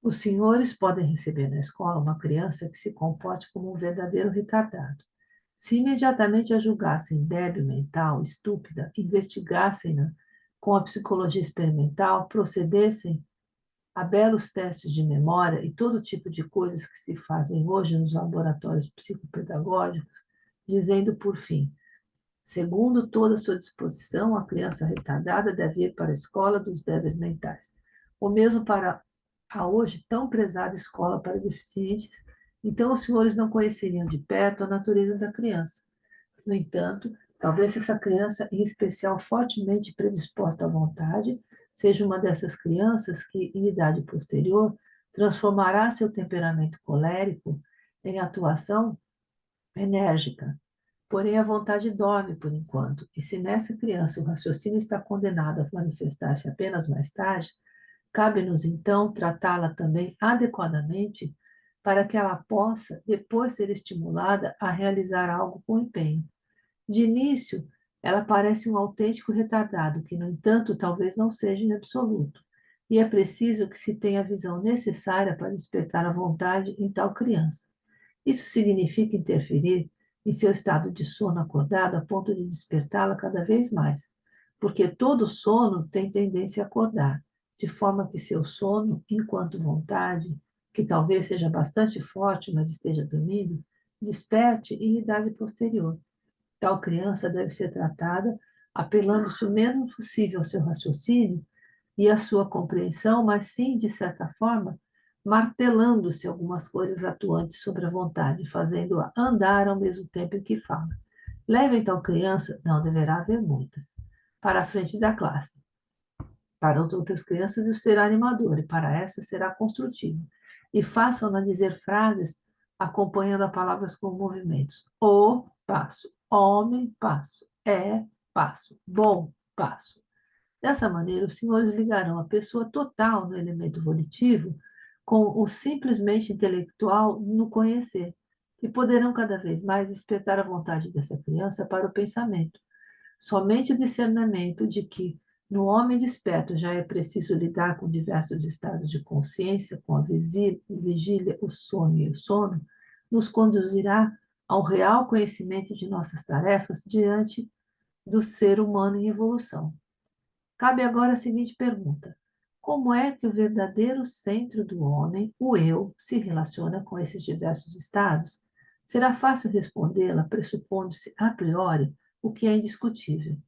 Os senhores podem receber na escola uma criança que se comporte como um verdadeiro retardado. Se imediatamente a julgassem débil mental, estúpida, investigassem-na com a psicologia experimental, procedessem a belos testes de memória e todo tipo de coisas que se fazem hoje nos laboratórios psicopedagógicos, dizendo por fim, segundo toda a sua disposição, a criança retardada deve ir para a escola dos débeis mentais. O mesmo para a hoje tão prezada escola para deficientes, então os senhores não conheceriam de perto a natureza da criança. No entanto, talvez essa criança, em especial fortemente predisposta à vontade, seja uma dessas crianças que, em idade posterior, transformará seu temperamento colérico em atuação enérgica. Porém, a vontade dorme por enquanto, e se nessa criança o raciocínio está condenado a manifestar-se apenas mais tarde, cabe-nos então tratá-la também adequadamente para que ela possa depois ser estimulada a realizar algo com empenho. De início, ela parece um autêntico retardado, que, no entanto, talvez não seja em absoluto, e é preciso que se tenha a visão necessária para despertar a vontade em tal criança. Isso significa interferir em seu estado de sono acordado a ponto de despertá-la cada vez mais, porque todo sono tem tendência a acordar, de forma que seu sono, enquanto vontade, que talvez seja bastante forte, mas esteja dormindo, desperte em idade posterior. Tal criança deve ser tratada apelando-se o menos possível ao seu raciocínio e à sua compreensão, mas sim, de certa forma, martelando-se algumas coisas atuantes sobre a vontade, fazendo-a andar ao mesmo tempo em que fala. Leve então a criança, não deverá haver muitas, para a frente da classe. Para as outras crianças isso será animador, e para essas será construtivo. E façam-na dizer frases acompanhando as palavras com movimentos. O, passo. Homem, passo. É, passo. Bom, passo. Dessa maneira, os senhores ligarão a pessoa total no elemento volitivo com o simplesmente intelectual no conhecer, e poderão cada vez mais despertar a vontade dessa criança para o pensamento. Somente o discernimento de que no homem desperto já é preciso lidar com diversos estados de consciência, com a vigília, o sonho e o sono, nos conduzirá ao real conhecimento de nossas tarefas diante do ser humano em evolução. Cabe agora a seguinte pergunta: como é que o verdadeiro centro do homem, o eu, se relaciona com esses diversos estados? Será fácil respondê-la pressupondo-se a priori o que é indiscutível.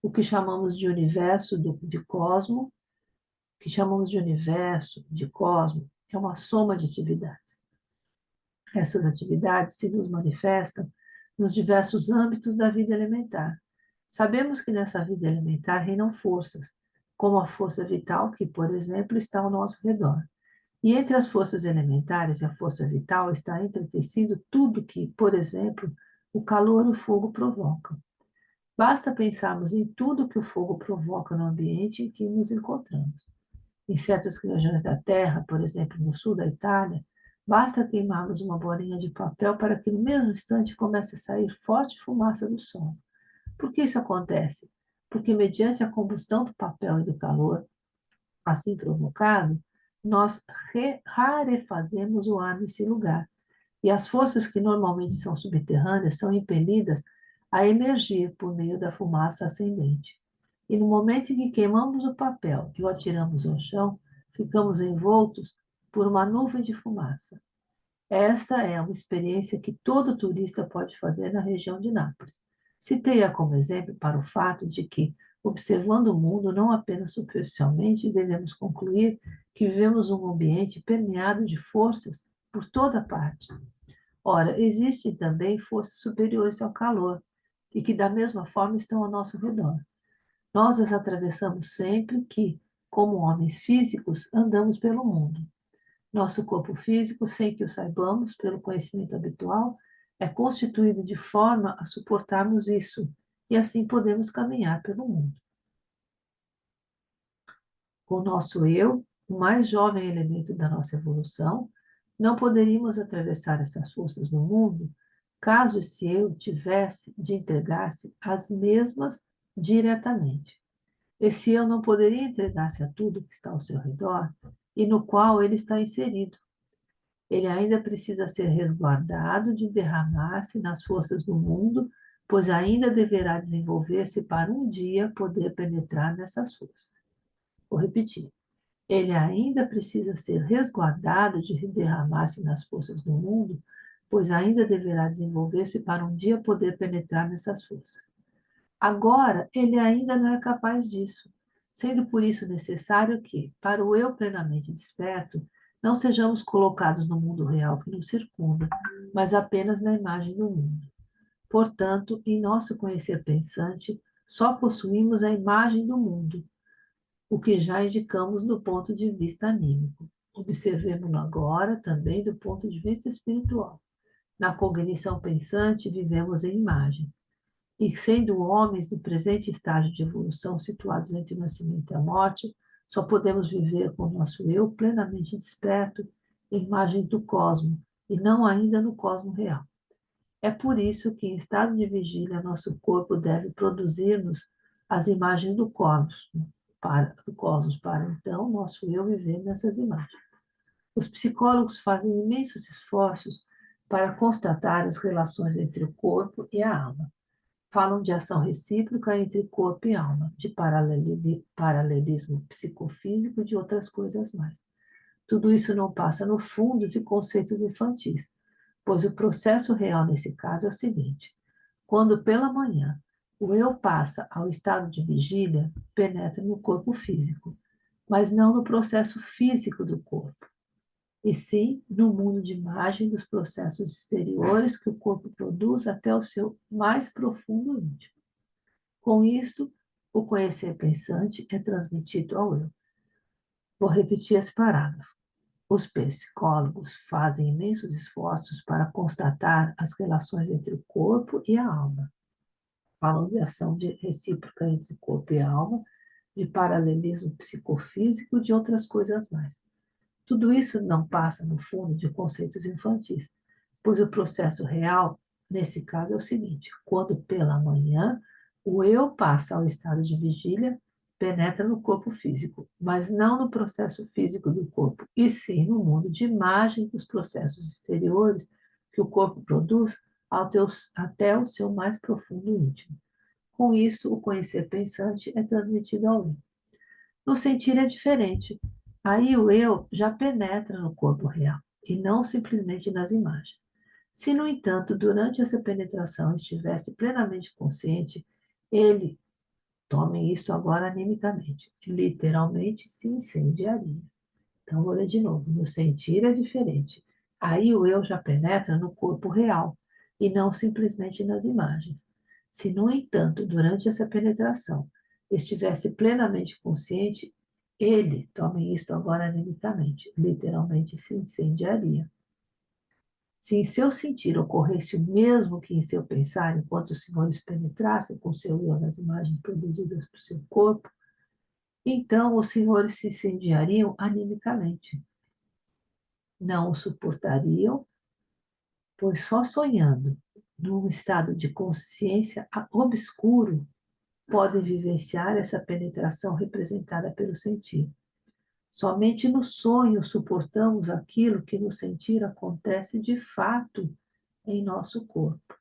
O que chamamos de universo de cosmo, o que chamamos de universo de cosmo, é uma soma de atividades. Essas atividades se nos manifestam nos diversos âmbitos da vida elementar. Sabemos que nessa vida elementar reinam forças, como a força vital, que, por exemplo, está ao nosso redor. E entre as forças elementares e a força vital está entretecido tudo que, por exemplo, o calor e o fogo provocam. Basta pensarmos em tudo que o fogo provoca no ambiente em que nos encontramos. Em certas regiões da Terra, por exemplo, no sul da Itália, basta queimarmos uma bolinha de papel para que no mesmo instante comece a sair forte fumaça do sol. Por que isso acontece? Porque, mediante a combustão do papel e do calor, assim provocado, nós rarefazemos o ar nesse lugar. E as forças que normalmente são subterrâneas são impelidas a emergir por meio da fumaça ascendente. E no momento em que queimamos o papel e o atiramos ao chão, ficamos envoltos por uma nuvem de fumaça. Esta é uma experiência que todo turista pode fazer na região de Nápoles. Citei-a como exemplo para o fato de que, observando o mundo não apenas superficialmente, devemos concluir que vivemos um ambiente permeado de forças por toda parte. Ora, existem também forças superiores ao calor, e que da mesma forma estão ao nosso redor. Nós as atravessamos sempre que, como homens físicos, andamos pelo mundo. Nosso corpo físico, sem que o saibamos, pelo conhecimento habitual, é constituído de forma a suportarmos isso, e assim podemos caminhar pelo mundo. Com o nosso eu, o mais jovem elemento da nossa evolução, não poderíamos atravessar essas forças no mundo caso esse eu tivesse de entregar-se às mesmas diretamente. Esse eu não poderia entregar-se a tudo que está ao seu redor e no qual ele está inserido. Ele ainda precisa ser resguardado de derramar-se nas forças do mundo, pois ainda deverá desenvolver-se para um dia poder penetrar nessas forças. Vou repetir. Ele ainda precisa ser resguardado de derramar-se nas forças do mundo, pois ainda deverá desenvolver-se para um dia poder penetrar nessas forças. Agora, ele ainda não é capaz disso, sendo por isso necessário que, para o eu plenamente desperto, não sejamos colocados no mundo real que nos circunda, mas apenas na imagem do mundo. Portanto, em nosso conhecer pensante, só possuímos a imagem do mundo, o que já indicamos do ponto de vista anímico. Observemos-lo agora também do ponto de vista espiritual. Na cognição pensante, vivemos em imagens. E sendo homens do presente estágio de evolução situados entre o nascimento e a morte, só podemos viver com o nosso eu plenamente desperto em imagens do cosmo, e não ainda no cosmo real. É por isso que, em estado de vigília, nosso corpo deve produzir-nos as imagens do cosmos, para então nosso eu viver nessas imagens. Os psicólogos fazem imensos esforços para constatar as relações entre o corpo e a alma. Falam de ação recíproca entre corpo e alma, de paralelismo psicofísico e de outras coisas mais. Tudo isso não passa, no fundo, de conceitos infantis, pois o processo real nesse caso é o seguinte: quando pela manhã o eu passa ao estado de vigília, penetra no corpo físico, mas não no processo físico do corpo, e sim no mundo de imagem dos processos exteriores que o corpo produz até o seu mais profundo íntimo. Com isto, o conhecer pensante é transmitido ao eu. Vou repetir esse parágrafo. Os psicólogos fazem imensos esforços para constatar as relações entre o corpo e a alma. Falam de ação recíproca entre corpo e alma, de paralelismo psicofísico e de outras coisas mais. Tudo isso não passa, no fundo, de conceitos infantis, pois o processo real, nesse caso, é o seguinte: quando pela manhã o eu passa ao estado de vigília, penetra no corpo físico, mas não no processo físico do corpo, e sim no mundo de imagem dos processos exteriores que o corpo produz até o seu mais profundo íntimo. Com isto, o conhecer pensante é transmitido ao eu. No sentir é diferente. Aí o eu já penetra no corpo real, e não simplesmente nas imagens. Se, no entanto, durante essa penetração estivesse plenamente consciente, ele, tome isto agora animicamente, literalmente se incendiaria. Então, vou ler de novo. No sentir é diferente. Aí o eu já penetra no corpo real, e não simplesmente nas imagens. Se, no entanto, durante essa penetração, estivesse plenamente consciente, ele, tomem isto agora animicamente, literalmente se incendiaria. Se em seu sentir ocorresse o mesmo que em seu pensar, enquanto os senhores penetrassem com seu eu nas imagens produzidas por seu corpo, então os senhores se incendiariam animicamente. Não o suportariam, pois só sonhando, num estado de consciência obscuro, podem vivenciar essa penetração representada pelo sentir. Somente no sonho suportamos aquilo que no sentir acontece de fato em nosso corpo.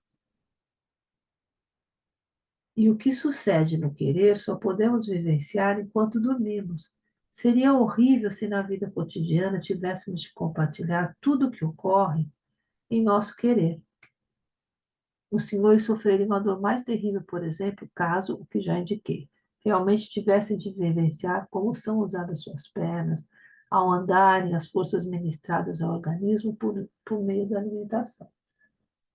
E o que sucede no querer só podemos vivenciar enquanto dormimos. Seria horrível se na vida cotidiana tivéssemos de compartilhar tudo o que ocorre em nosso querer. Os senhores sofreriam uma dor mais terrível, por exemplo, caso, o que já indiquei, realmente tivessem de vivenciar como são usadas suas pernas, ao andarem, as forças ministradas ao organismo por meio da alimentação.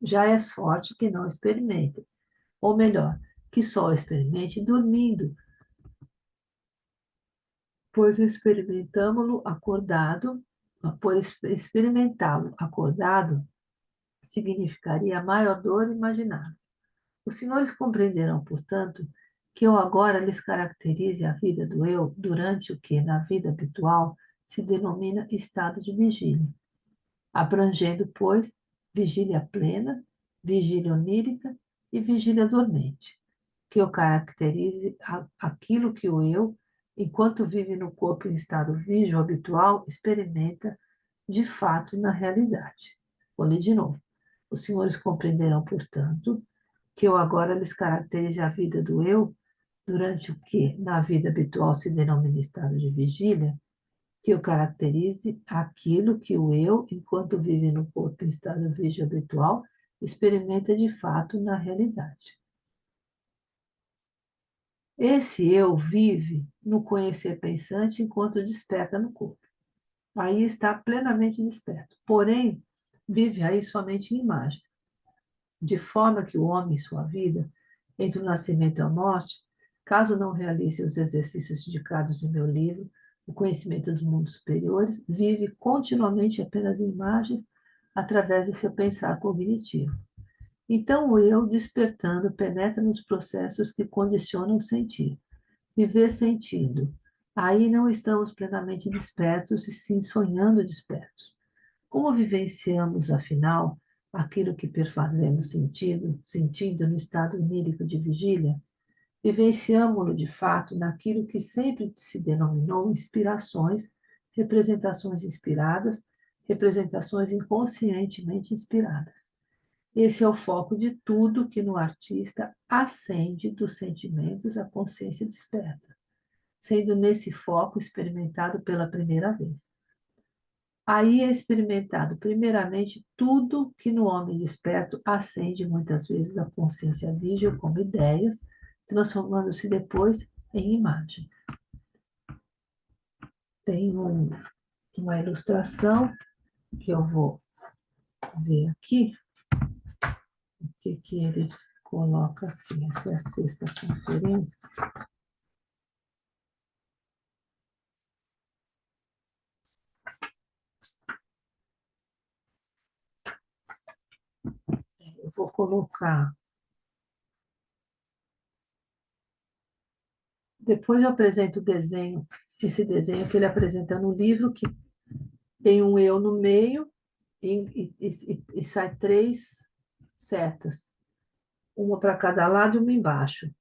Já é sorte que não experimentem, ou melhor, que só experimente dormindo, pois experimentá-lo acordado significaria a maior dor imaginável. Os senhores compreenderão, portanto, que eu agora lhes caracterize a vida do eu durante o que, na vida habitual, se denomina estado de vigília, abrangendo, pois, vigília plena, vigília onírica e vigília dormente, que eu caracterize aquilo que o eu enquanto vive no corpo em estado vígio habitual, experimenta de fato na realidade. Vou ler de novo. Os senhores compreenderão, portanto, que eu agora lhes caracterize a vida do eu, durante o que, na vida habitual, se denomina estado de vigília, que eu caracterize aquilo que o eu, enquanto vive no corpo em estado vígio habitual, experimenta de fato na realidade. Esse eu vive no conhecer pensante enquanto desperta no corpo. Aí está plenamente desperto. Porém, vive aí somente em imagem. De forma que o homem, em sua vida, entre o nascimento e a morte, caso não realize os exercícios indicados em meu livro, o conhecimento dos mundos superiores, vive continuamente apenas em imagens através de seu pensar cognitivo. Então, o eu, despertando, penetra nos processos que condicionam o sentir. Viver sentindo. Aí não estamos plenamente despertos, e sim sonhando despertos. Como vivenciamos, afinal, aquilo que perfazemos sentindo no estado onírico de vigília? Vivenciamo-lo de fato naquilo que sempre se denominou inspirações, representações inspiradas, representações inconscientemente inspiradas. Esse é o foco de tudo que no artista ascende dos sentimentos à consciência desperta, sendo nesse foco experimentado pela primeira vez. Aí é experimentado, primeiramente, tudo que no homem desperto ascende muitas vezes à consciência vígil como ideias, transformando-se depois em imagens. Tem uma ilustração que eu vou ver aqui, o que ele coloca aqui. Essa é a sexta conferência. Eu vou colocar. Depois eu apresento o desenho, esse desenho que ele apresenta no livro, que tem um eu no meio e sai três setas, uma para cada lado e uma embaixo.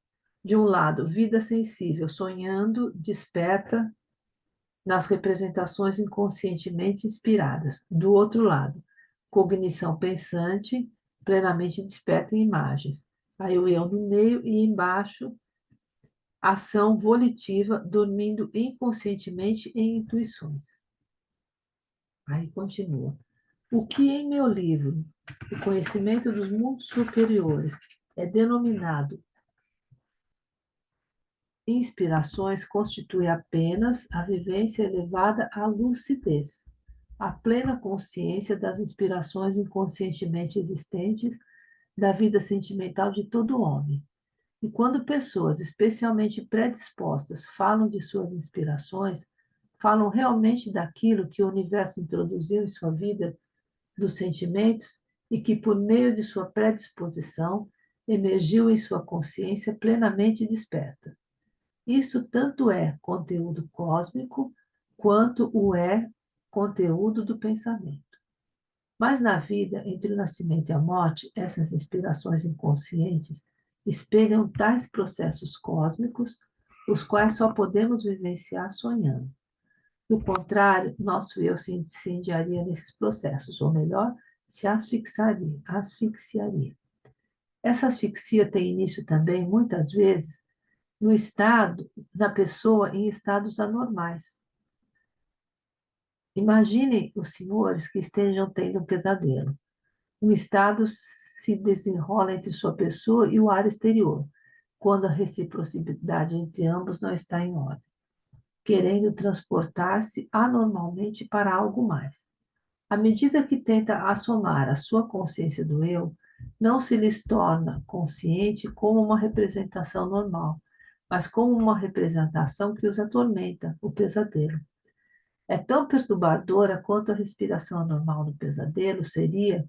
De um lado, vida sensível, sonhando, desperta nas representações inconscientemente inspiradas. Do outro lado, cognição pensante, plenamente desperta em imagens. Aí o eu no meio e embaixo, ação volitiva, dormindo inconscientemente em intuições. Aí continua. O que em meu livro, o conhecimento dos mundos superiores, é denominado inspirações, constitui apenas a vivência elevada à lucidez, a plena consciência das inspirações inconscientemente existentes da vida sentimental de todo homem. E quando pessoas especialmente predispostas falam de suas inspirações, falam realmente daquilo que o universo introduziu em sua vida dos sentimentos e que, por meio de sua predisposição, emergiu em sua consciência plenamente desperta. Isso tanto é conteúdo cósmico, quanto o é conteúdo do pensamento. Mas na vida, entre o nascimento e a morte, essas inspirações inconscientes espelham tais processos cósmicos, os quais só podemos vivenciar sonhando. Do contrário, nosso eu se incendiaria nesses processos, ou melhor, se asfixiaria. Essa asfixia tem início também, muitas vezes, no estado da pessoa em estados anormais. Imaginem os senhores que estejam tendo um pesadelo. Um estado se desenrola entre sua pessoa e o ar exterior, quando a reciprocidade entre ambos não está em ordem, querendo transportar-se anormalmente para algo mais. À medida que tenta assomar a sua consciência do eu, não se lhes torna consciente como uma representação normal, mas como uma representação que os atormenta, o pesadelo. É tão perturbadora quanto a respiração anormal do pesadelo seria.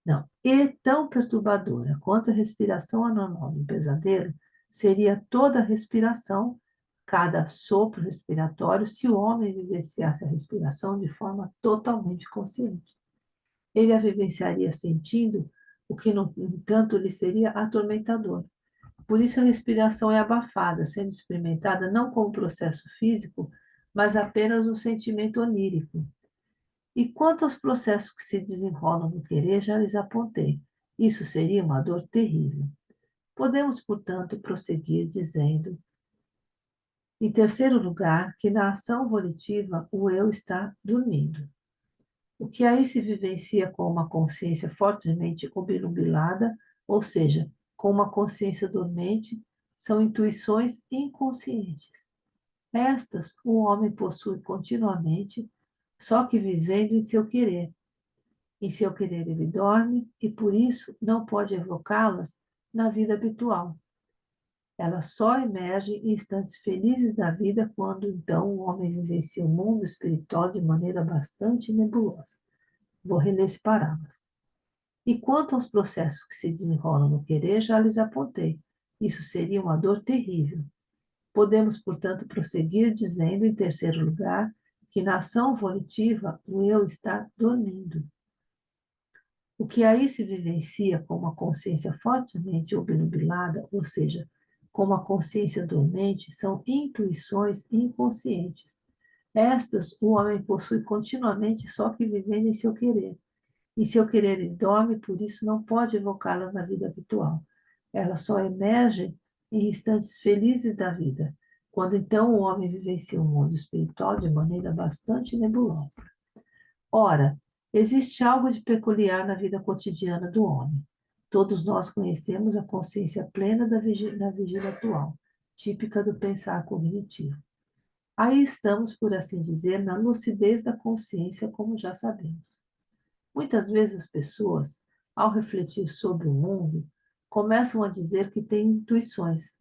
Não, e tão perturbadora quanto a respiração anormal do pesadelo seria toda a respiração, cada sopro respiratório, se o homem vivenciasse a respiração de forma totalmente consciente. Ele a vivenciaria sentindo o que, no entanto, lhe seria atormentador. Por isso a respiração é abafada, sendo experimentada não como processo físico, mas apenas um sentimento onírico. E quanto aos processos que se desenrolam no querer, já lhes apontei. Isso seria uma dor terrível. Podemos, portanto, prosseguir dizendo, em terceiro lugar, que na ação volitiva o eu está dormindo. O que aí se vivencia com uma consciência fortemente obnubilada, ou seja, com uma consciência dormente, são intuições inconscientes. Estas o homem possui continuamente, só que vivendo em seu querer. Em seu querer ele dorme e, por isso, não pode evocá-las na vida habitual. Elas só emergem em instantes felizes da vida quando, então, o homem vivencia o mundo espiritual de maneira bastante nebulosa. Vou reler esse parágrafo. E quanto aos processos que se desenrolam no querer, já lhes apontei. Isso seria uma dor terrível. Podemos, portanto, prosseguir dizendo, em terceiro lugar, que na ação volitiva o eu está dormindo. O que aí se vivencia com uma consciência fortemente obnubilada, ou seja, com uma consciência dormente, são intuições inconscientes. Estas o homem possui continuamente, só que vivendo em seu querer. Em seu querer ele dorme, por isso não pode evocá-las na vida habitual. Elas só emergem em instantes felizes da vida, quando então o homem vivencia o mundo espiritual de maneira bastante nebulosa. Ora, existe algo de peculiar na vida cotidiana do homem. Todos nós conhecemos a consciência plena da vigília atual, típica do pensar cognitivo. Aí estamos, por assim dizer, na lucidez da consciência, como já sabemos. Muitas vezes as pessoas, ao refletir sobre o mundo, começam a dizer que têm intuições.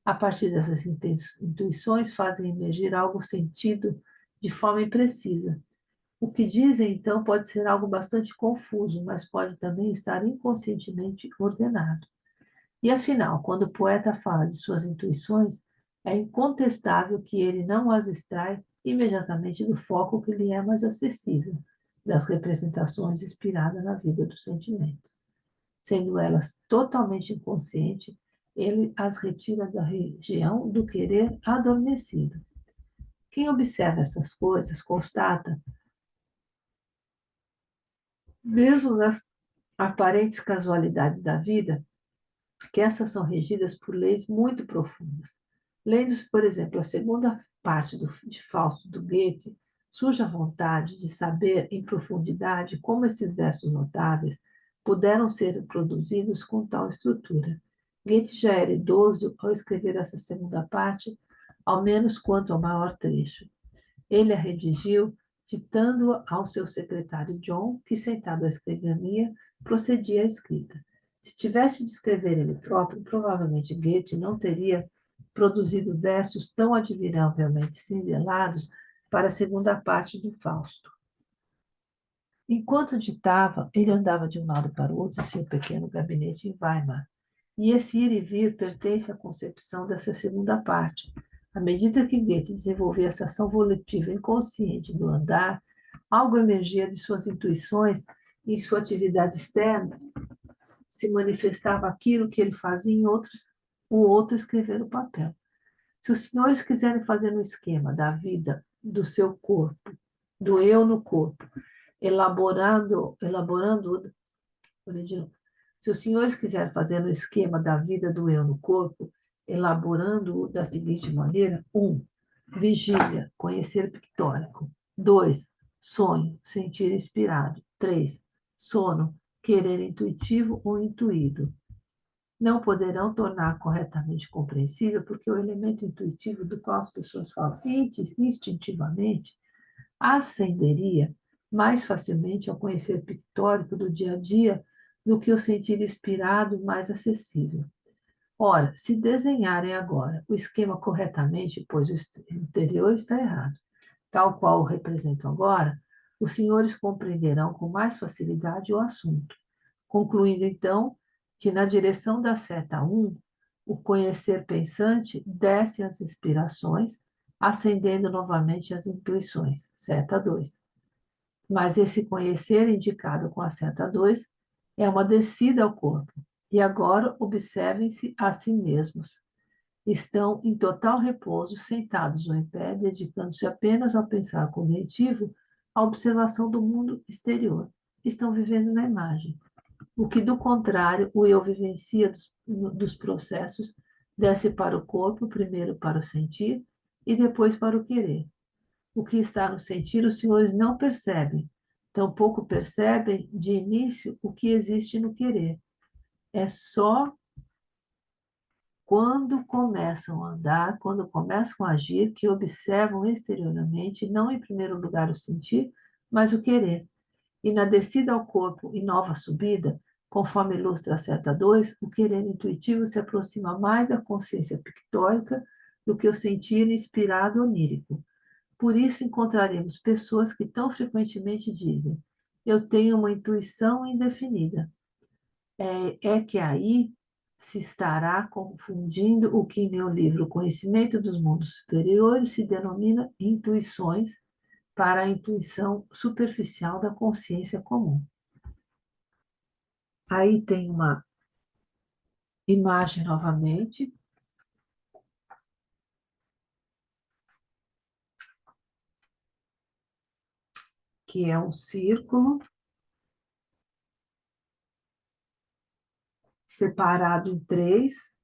A partir dessas intuições, fazem emergir algo sentido de forma imprecisa. O que dizem, então, pode ser algo bastante confuso, mas pode também estar inconscientemente ordenado. E afinal, quando o poeta fala de suas intuições, é incontestável que ele não as extrai imediatamente do foco que lhe é mais acessível, das representações inspiradas na vida dos sentimentos. Sendo elas totalmente inconscientes, ele as retira da região do querer adormecido. Quem observa essas coisas constata, mesmo nas aparentes casualidades da vida, que essas são regidas por leis muito profundas. Lendo-se, por exemplo, a segunda parte de Fausto do Goethe, surge a vontade de saber em profundidade como esses versos notáveis puderam ser produzidos com tal estrutura. Goethe já era idoso ao escrever essa segunda parte, ao menos quanto ao maior trecho. Ele a redigiu, ditando-a ao seu secretário John, que, sentado à escrivania, procedia à escrita. Se tivesse de escrever ele próprio, provavelmente Goethe não teria produzido versos tão admiravelmente cinzelados para a segunda parte do Fausto. Enquanto ditava, ele andava de um lado para o outro em seu pequeno gabinete em Weimar. E esse ir e vir pertence à concepção dessa segunda parte. À medida que Goethe desenvolvia essa ação volitiva inconsciente do andar, algo emergia de suas intuições e em sua atividade externa se manifestava aquilo que ele fazia em outros, o outro escrever no papel. Se os senhores quiserem fazer um esquema da vida do seu corpo, do eu no corpo, elaborando, se os senhores quiserem fazer um esquema da vida do eu no corpo, elaborando-o da seguinte maneira: 1. Vigília, conhecer pictórico. 2. Sonho, sentir inspirado. 3. Sono, querer intuitivo ou intuído. Não poderão tornar corretamente compreensível, porque o elemento intuitivo do qual as pessoas falam instintivamente ascenderia mais facilmente ao conhecer pictórico do dia a dia do que o sentir inspirado mais acessível. Ora, se desenharem agora o esquema corretamente, pois o interior está errado, tal qual o represento agora, os senhores compreenderão com mais facilidade o assunto, concluindo então que na direção da seta 1, o conhecer pensante desce as inspirações, acendendo novamente as intuições, seta 2. Mas esse conhecer indicado com a seta 2 é uma descida ao corpo, E agora observem-se a si mesmos. Estão em total repouso, sentados ou em pé, dedicando-se apenas ao pensar cognitivo, à observação do mundo exterior. Estão vivendo na imagem. O que, do contrário, o eu vivencia dos processos, desce para o corpo, primeiro para o sentir e depois para o querer. O que está no sentir, os senhores não percebem. Tampouco percebem, de início, o que existe no querer. É só quando começam a andar, quando começam a agir, que observam exteriormente, não em primeiro lugar o sentir, mas o querer. E na descida ao corpo e nova subida, conforme ilustra a seta 2, o querer intuitivo se aproxima mais da consciência pictórica do que o sentir inspirado onírico. Por isso encontraremos pessoas que tão frequentemente dizem: eu tenho uma intuição indefinida. É que aí se estará confundindo o que em meu livro Conhecimento dos Mundos Superiores se denomina intuições para a intuição superficial da consciência comum. Aí tem uma imagem novamente, que é um círculo separado em três,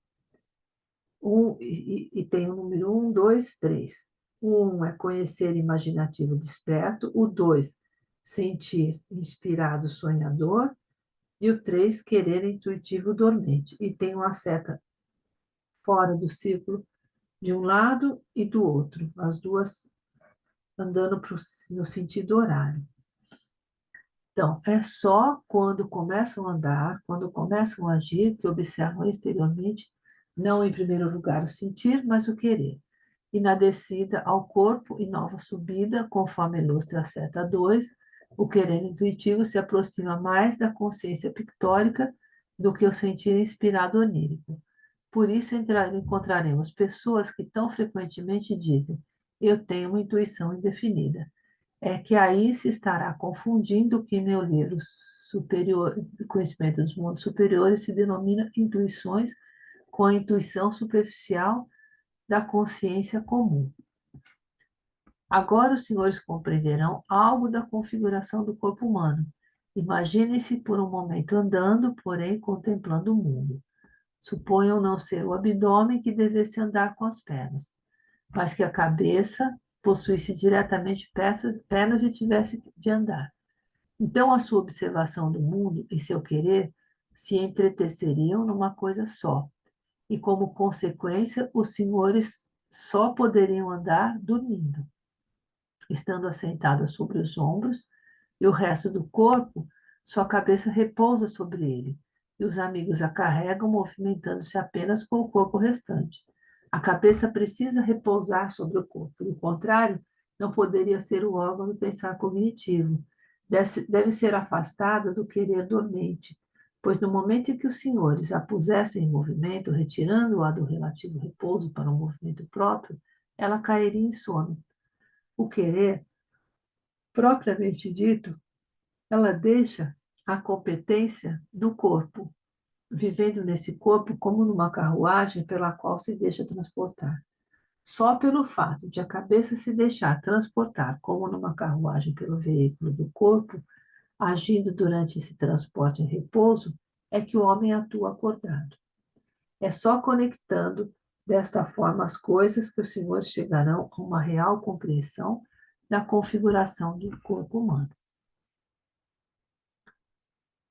e tem o número 1, 2, 3. O 1 é conhecer imaginativo desperto, o 2, sentir inspirado sonhador, e o 3, querer intuitivo dormente. E tem uma seta fora do círculo de um lado e do outro, as duas andando no sentido horário. Então, é só quando começam a andar, quando começam a agir, que observam exteriormente, não em primeiro lugar o sentir, mas o querer. E na descida ao corpo e nova subida, conforme ilustra a seta 2, o querer intuitivo se aproxima mais da consciência pictórica do que o sentir inspirado onírico. Por isso encontraremos pessoas que tão frequentemente dizem: eu tenho uma intuição indefinida. É que aí se estará confundindo o que meu livro superior, Conhecimento dos Mundos Superiores, se denomina intuições com a intuição superficial da consciência comum. Agora os senhores compreenderão algo da configuração do corpo humano. Imaginem-se por um momento andando, porém contemplando o mundo. Suponham não ser o abdômen que devesse andar com as pernas, mas que a cabeça possuísse diretamente pernas e tivesse de andar. Então, a sua observação do mundo e seu querer se entreteceriam numa coisa só, e como consequência, os senhores só poderiam andar dormindo, estando assentada sobre os ombros, e o resto do corpo, sua cabeça repousa sobre ele, e os amigos a carregam, movimentando-se apenas com o corpo restante. A cabeça precisa repousar sobre o corpo, do contrário, não poderia ser o órgão do pensar cognitivo. Deve ser afastada do querer dormente, pois no momento em que os senhores a pusessem em movimento, retirando-a do relativo repouso para um movimento próprio, ela cairia em sono. O querer, propriamente dito, ela deixa a competência do corpo, vivendo nesse corpo como numa carruagem pela qual se deixa transportar. Só pelo fato de a cabeça se deixar transportar como numa carruagem pelo veículo do corpo, agindo durante esse transporte em repouso, é que o homem atua acordado. É só conectando desta forma as coisas que os senhores chegarão a uma real compreensão da configuração do corpo humano.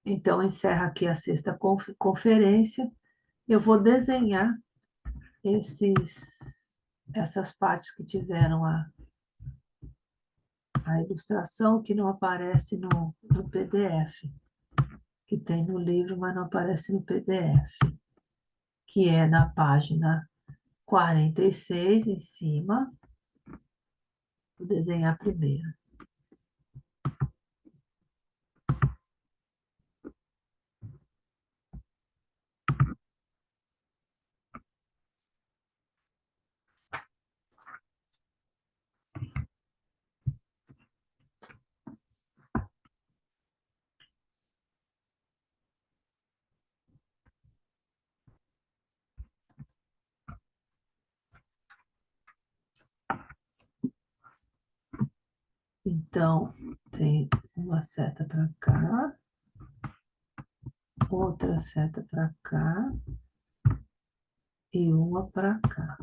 Então, encerra aqui a sexta conferência. Eu vou desenhar essas partes que tiveram a ilustração, que não aparece no PDF, que tem no livro, mas não aparece no PDF, que é na página 46, em cima. Vou desenhar primeiro. Então, tem uma seta para cá, outra seta para cá e uma para cá.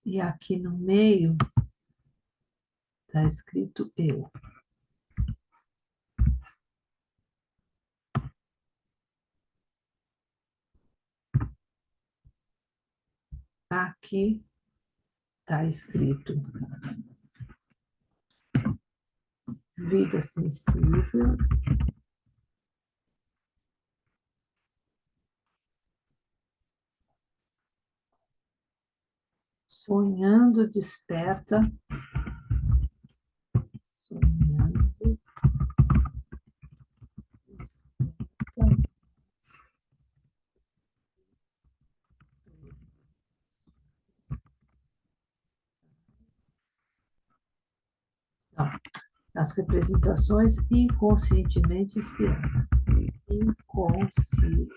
E aqui no meio está escrito eu. Aqui está escrito vida sensível, sonhando desperta, sonhando desperta. Não, as representações inconscientemente inspiradas. Inconsciente.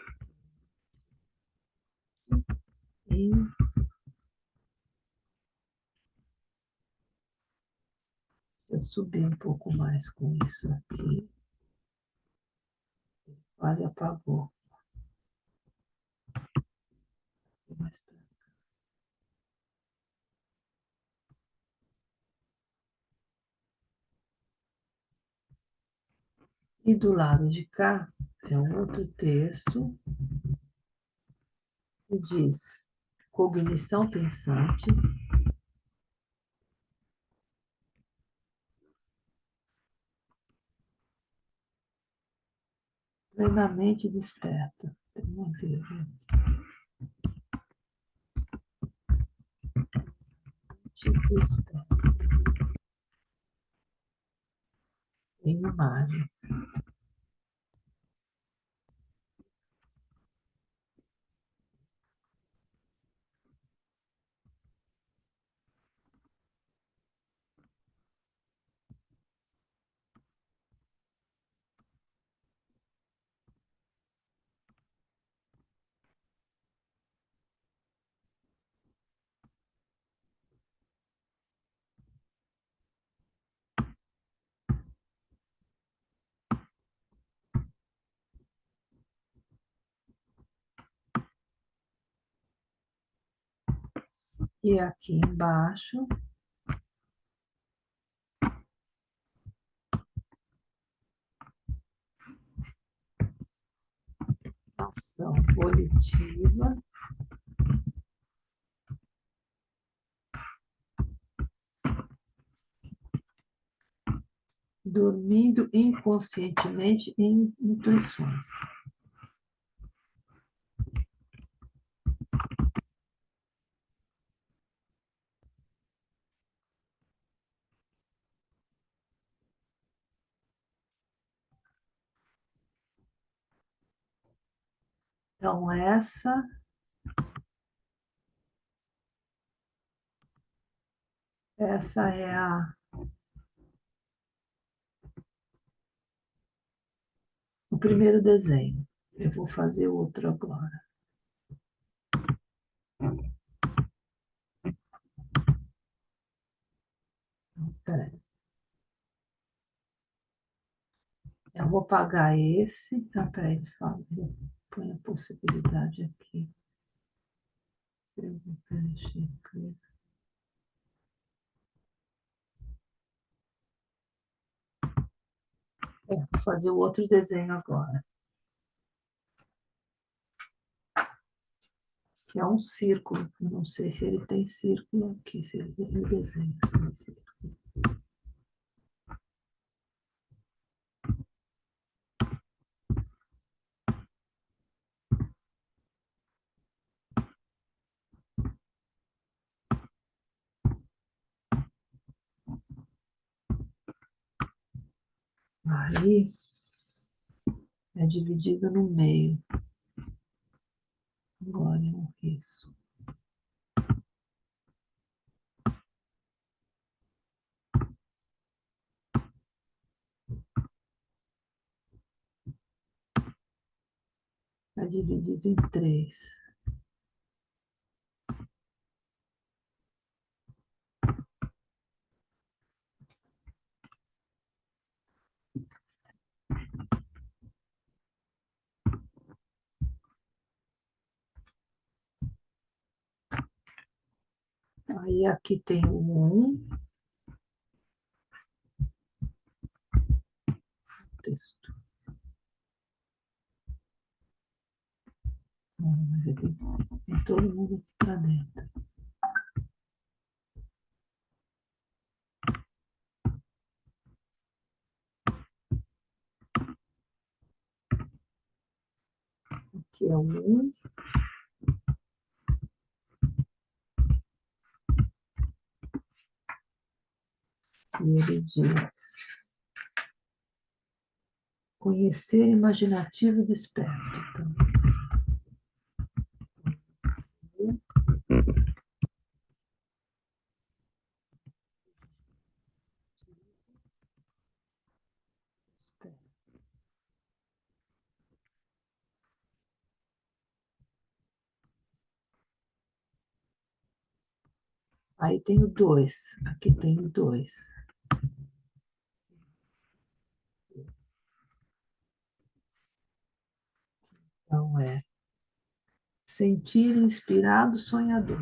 Eu subi um pouco mais com isso aqui. Quase apagou. Mais pra cá. E do lado de cá é um outro texto que diz cognição pensante, plenamente desperta. Vamos ver. Desperta em imagens. E aqui embaixo, ação volitiva, dormindo inconscientemente em intuições. Então, essa é o primeiro desenho. Eu vou fazer outro agora. Peraí. Eu vou pagar esse. Tá, peraí, põe a possibilidade aqui. Eu vou preencher aqui. Vou fazer o outro desenho agora. Que é um círculo. Não sei se ele tem círculo aqui, se ele desenha assim, círculo. Aí é dividido no meio. Agora é um risco. dividido em 3. Aí aqui tem o 1. Texto. Mas aqui tem todo mundo para dentro. Aqui é o 1. E ele diz: conhecer imaginativo e desperto. Então, desperto. Aí tem o 2. Aqui tem o 2. Então, é sentir inspirado sonhador.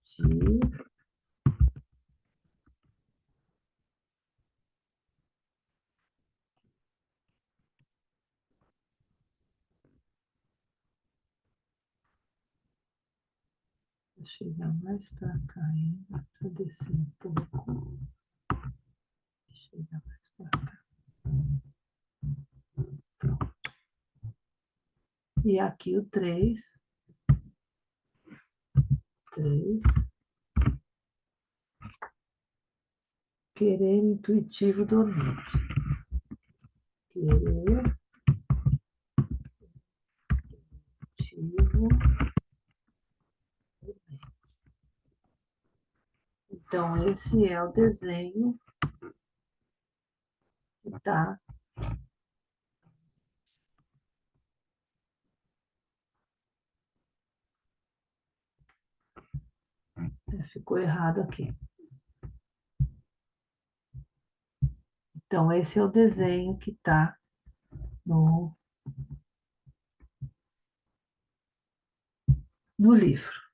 Sentir. Vou chegar mais para cá ainda, para descer um pouco. Chegar mais para cá. Pronto. E aqui o 3. 3. Querer intuitivo dormente. Querer intuitivo. Então, esse é o desenho que está. Ficou errado aqui. Então, esse é o desenho que está no livro.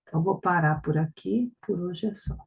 Então, vou parar por aqui. Por hoje é só.